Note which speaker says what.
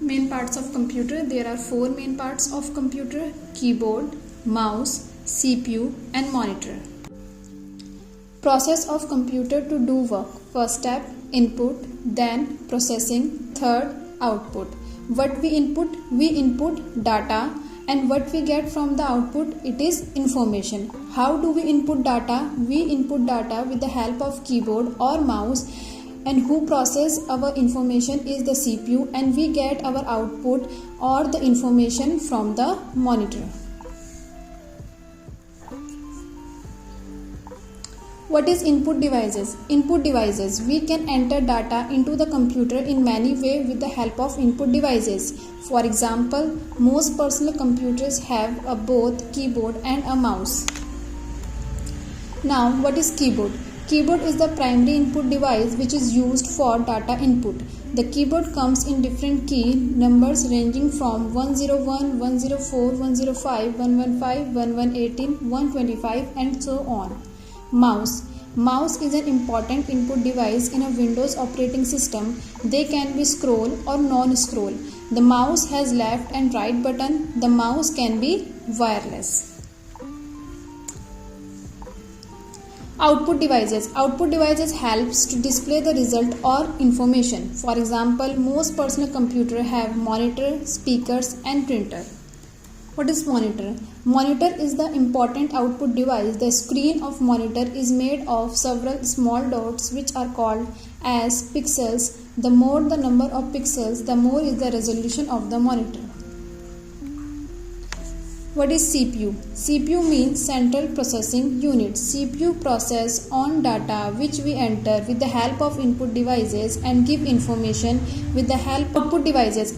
Speaker 1: Main parts of computer. There are 4 main parts of computer: keyboard, mouse, CPU and monitor. Process of computer to do work. First step, input, then processing, third, output. What we input data, and what we get from the output, it is information. How do we input data? We input data with the help of keyboard or mouse, and who process our information is the CPU, and we get our output or the information from the monitor. What is input devices? Input devices. We can enter data into the computer in many ways with the help of input devices. For example, most personal computers have both keyboard and a mouse. Now, what is keyboard? Keyboard is the primary input device which is used for data input. The keyboard comes in different key numbers ranging from 101, 104, 105, 115, 1118, 125 and so on. Mouse. Mouse is an important input device in a Windows operating system. They can be scroll or non-scroll. The mouse has left and right button. The mouse can be wireless. Output devices. Output devices helps to display the result or information. For example, most personal computers have monitor, speakers and printer. What is monitor? Monitor is the important output device. The screen of monitor is made of several small dots which are called as pixels. The more the number of pixels, the more is the resolution of the monitor. What is CPU? CPU means Central Processing Unit. CPU process on data which we enter with the help of input devices and give information with the help of output devices.